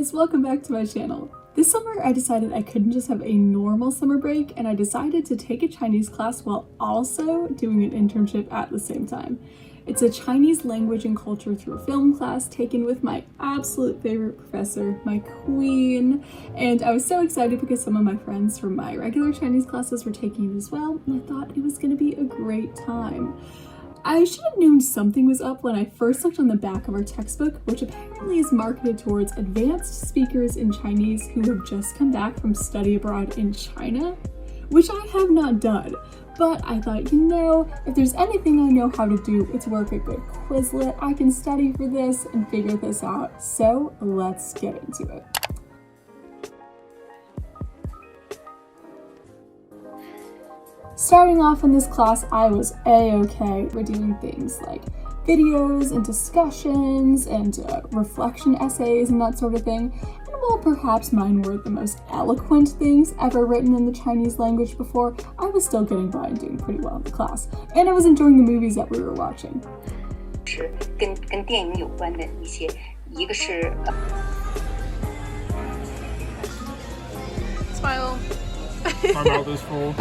guys, welcome back to my channel. This summer I decided I couldn't just have a normal summer break, and I decided to take a Chinese class while also doing an internship at the same time. It's a Chinese language and culture through film class taken with my absolute favorite professor, my queen, and I was so excited because some of my friends from my regular Chinese classes were taking it as well, and I thought it was going to be a great time. I should have known something was up when I first looked on the back of our textbook, which apparently is marketed towards advanced speakers in Chinese who have just come back from study abroad in China, which I have not done. But I thought, if there's anything I know how to do, it's work a good Quizlet. I can study for this and figure this out. So let's get into it. Starting off in this class, I was a-okay. We're doing things like videos and discussions and reflection essays and that sort of thing. And while perhaps mine weren't the most eloquent things ever written in the Chinese language before, I was still getting by and doing pretty well in the class. And I was enjoying the movies that we were watching. 跟电影有关的一些，一个是 Smile. My mouth is full.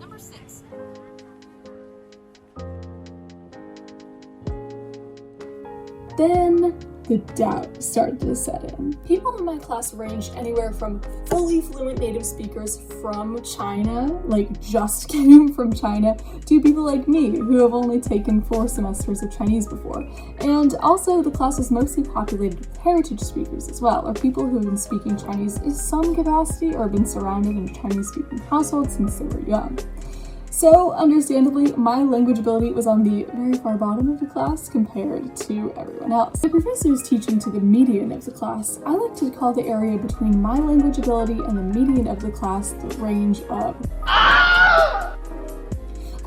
Number 6. Then the doubt started to set in. People in my class ranged anywhere from fully fluent native speakers from China, like just came from China, to people like me who have only taken 4 semesters of Chinese before. And also the class was mostly populated with heritage speakers as well, or people who have been speaking Chinese in some capacity or been surrounded in a Chinese-speaking household since they were young. So, understandably, my language ability was on the very far bottom of the class compared to everyone else. The professor is teaching to the median of the class. I like to call the area between my language ability and the median of the class the range of.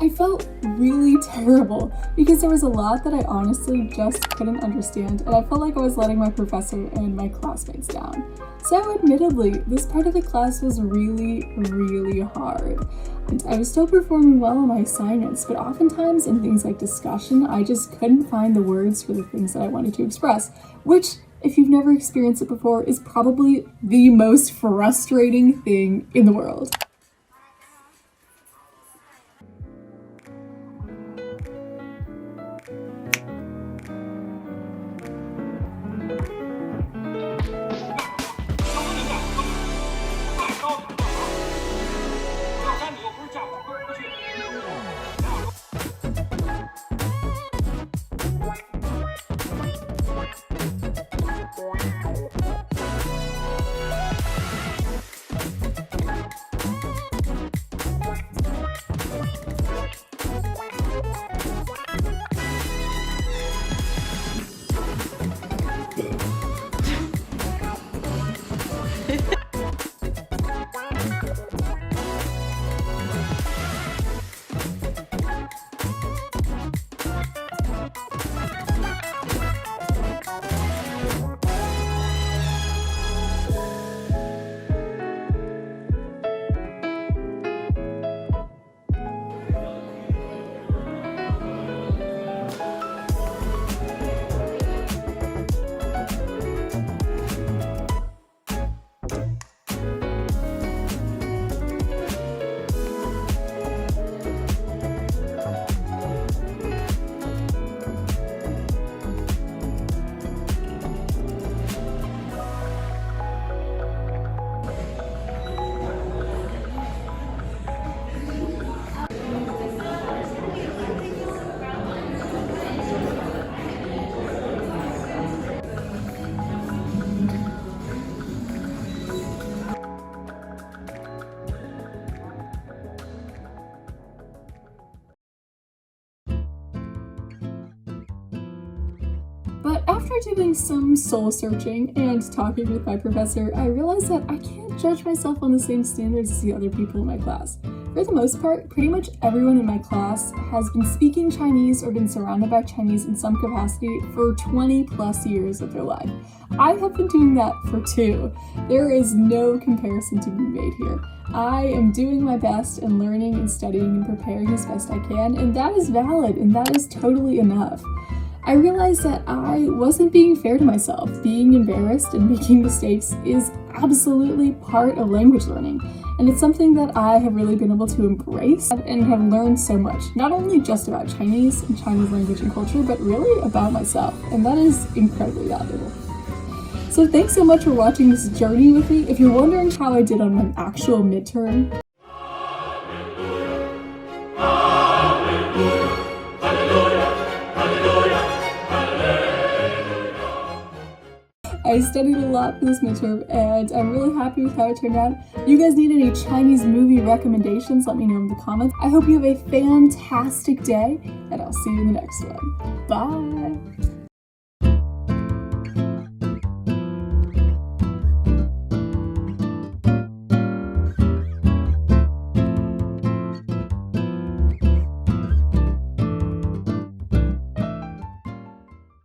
I felt really terrible because there was a lot that I honestly just couldn't understand, and I felt like I was letting my professor and my classmates down. So admittedly, this part of the class was really hard. And I was still performing well on my assignments, but oftentimes in things like discussion, I just couldn't find the words for the things that I wanted to express, which, if you've never experienced it before, is probably the most frustrating thing in the world. But after doing some soul-searching and talking with my professor, I realized that I can't judge myself on the same standards as the other people in my class. For the most part, pretty much everyone in my class has been speaking Chinese or been surrounded by Chinese in some capacity for 20 plus years of their life. I have been doing that for 2. There is no comparison to be made here. I am doing my best and learning and studying and preparing as best I can, and that is valid and that is totally enough. I realized that I wasn't being fair to myself. Being embarrassed and making mistakes is absolutely part of language learning, and it's something that I have really been able to embrace and have learned so much, not only just about Chinese and Chinese language and culture, but really about myself, and that is incredibly valuable. So thanks so much for watching this journey with me. If you're wondering how I did on my actual midterm, I studied a lot for this midterm, and I'm really happy with how it turned out. If you guys need any Chinese movie recommendations, let me know in the comments. I hope you have a fantastic day, and I'll see you in the next one. Bye!